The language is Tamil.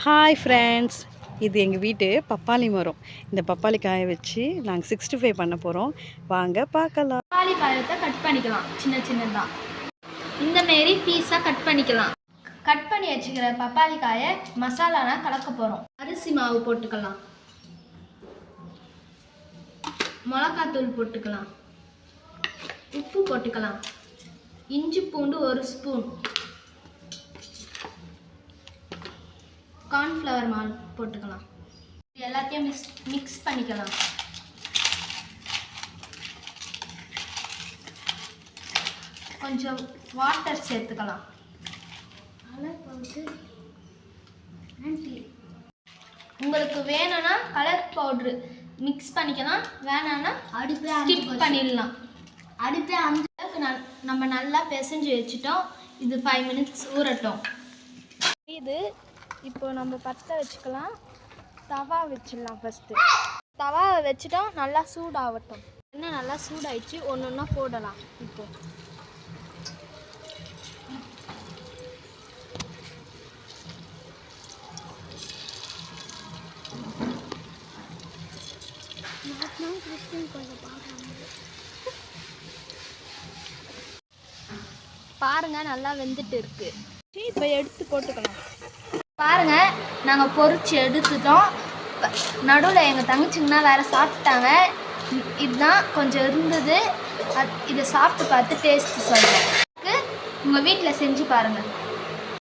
ஹாய் ஃப்ரெண்ட்ஸ், இது எங்கள் வீட்டு பப்பாளி மரம். இந்த பப்பாளி காய வச்சு நாங்கள் 65 பண்ண போகிறோம். வாங்க பார்க்கலாம். பப்பாளி பழத்தை கட் பண்ணிக்கலாம் சின்ன சின்னதாக. இந்தமாரி பீஸாக கட் பண்ணிக்கலாம். கட் பண்ணி வச்சுக்கிற பப்பாளி காயை மசாலானா கலக்க போகிறோம். அரிசி மாவு போட்டுக்கலாம், மிளகாத்தூள் போட்டுக்கலாம், உப்பு போட்டுக்கலாம், இஞ்சி பூண்டு 1 ஸ்பூன், கார்ன்ஃப்ளவர் மாவு போட்டுக்கலாம். எல்லாத்தையும் மிக்ஸ் பண்ணிக்கலாம். கொஞ்சம் வாட்டர் சேர்த்துக்கலாம். உங்களுக்கு வேணும்னா கலர் பவுட்ரு மிக்ஸ் பண்ணிக்கலாம், வேணான்னா ஸ்கிப் பண்ணிடலாம். அடுப்பு அளவுக்கு நம்ம நல்லா பிசைஞ்சு வச்சுட்டோம். இது 5 மினிட்ஸ் ஊறட்டும். இது இப்போ நம்ம பற்ற வச்சுக்கலாம். தவா வச்சிடலாம். ஃபஸ்ட்டு தவாவை வச்சுட்டோம், நல்லா சூடாகட்டும். எண்ணெய் நல்லா சூடாயிடுச்சு, ஒன்று ஒன்றா போடலாம். இப்போ பாருங்க, நல்லா வெந்துட்டு இருக்கு. இப்போ எடுத்து போட்டுக்கலாம். பாருங்க, நாங்கள் பொரிச்சு எடுத்துட்டோம். நடுவில் எங்கள் தங்கச்சிங்கன்னா வேறு சாப்பிட்டாங்க. இதுதான் கொஞ்சம் இருந்தது. இதை சாப்பிட்டு பார்த்து டேஸ்ட்டு சொல்கிறேன். உங்கள் வீட்டில் செஞ்சு பாருங்கள்.